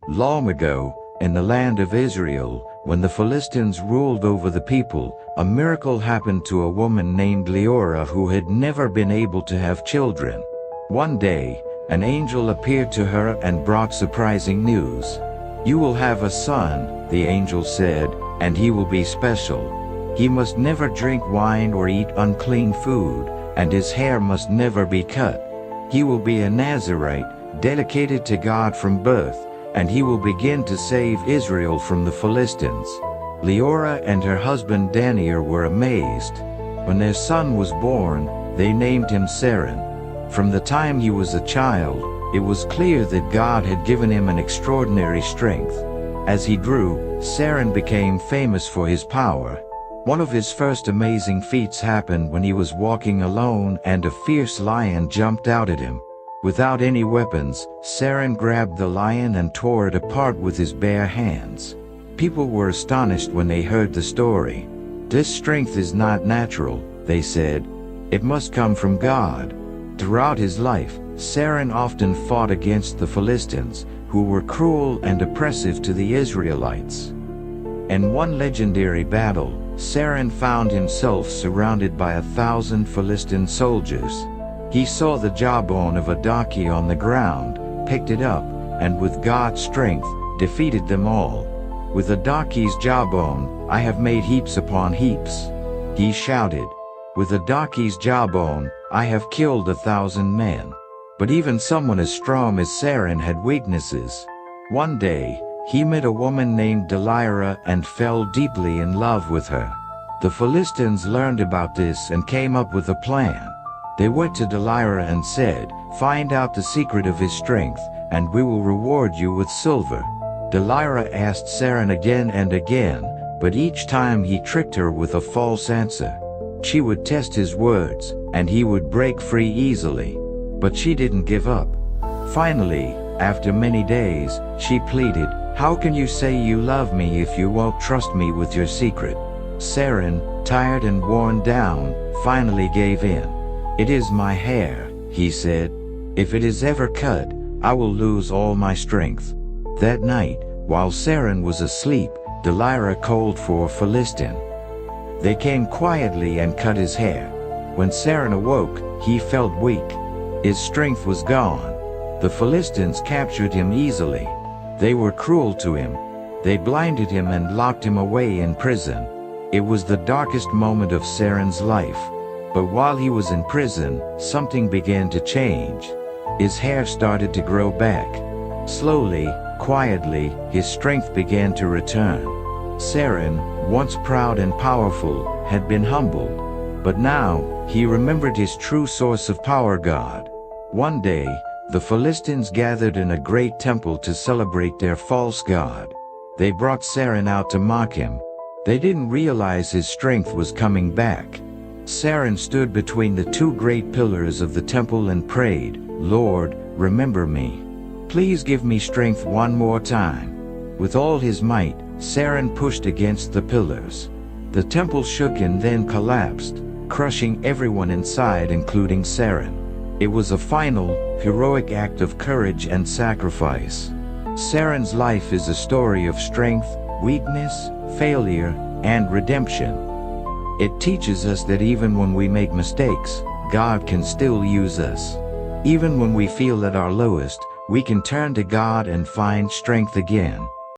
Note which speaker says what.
Speaker 1: Long ago, in the land of Israel, when the Philistines ruled over the people, a miracle happened to a woman named Leora who had never been able to have children. One day, an angel appeared to her and brought surprising news. "You will have a son," the angel said, "and he will be special. He must never drink wine or eat unclean food, and his hair must never be cut. He will be a Nazirite, dedicated to God from birth, and he will begin to save Israel from the Philistines." Leora and her husband Daniel were amazed. When their son was born, they named him Saren. From the time he was a child, it was clear that God had given him an extraordinary strength. As he grew, Saren became famous for his power. One of his first amazing feats happened when he was walking alone and a fierce lion jumped out at him. Without any weapons, Saren grabbed the lion and tore it apart with his bare hands. People were astonished when they heard the story. "This strength is not natural," they said. "It must come from God." Throughout his life, Saren often fought against the Philistines, who were cruel and oppressive to the Israelites. In one legendary battle, Saren found himself surrounded by 1,000 Philistine soldiers. He saw the jawbone of a donkey on the ground, picked it up, and with God's strength, defeated them all. "With the donkey's jawbone, I have made heaps upon heaps," he shouted. "With the donkey's jawbone, I have killed 1,000 men." But even someone as strong as Saren had weaknesses. One day, he met a woman named Delilah and fell deeply in love with her. The Philistines learned about this and came up with a plan. They went to Delilah and said, "Find out the secret of his strength, and we will reward you with silver." Delilah asked Saren again and again, but each time he tricked her with a false answer. She would test his words, and he would break free easily. But she didn't give up. Finally, after many days, she pleaded, "How can you say you love me if you won't trust me with your secret?" Saren, tired and worn down, finally gave in. "It is my hair," he said. "If it is ever cut, I will lose all my strength." That night, while Saren was asleep, Delilah called for a Philistine. They came quietly and cut his hair. When Saren awoke, he felt weak. His strength was gone. The Philistines captured him easily. They were cruel to him. They blinded him and locked him away in prison. It was the darkest moment of Saren's life. But while he was in prison, something began to change. His hair started to grow back. Slowly, quietly, his strength began to return. Saren, once proud and powerful, had been humbled. But now, he remembered his true source of power, God. One day, the Philistines gathered in a great temple to celebrate their false god. They brought Saren out to mock him. They didn't realize his strength was coming back. Saren stood between the two great pillars of the temple and prayed, "Lord, remember me. Please give me strength one more time." With all his might, Saren pushed against the pillars. The temple shook and then collapsed, crushing everyone inside, including Saren. It was a final, heroic act of courage and sacrifice. Saren's life is a story of strength, weakness, failure, and redemption. It teaches us that even when we make mistakes, God can still use us. Even when we feel at our lowest, we can turn to God and find strength again.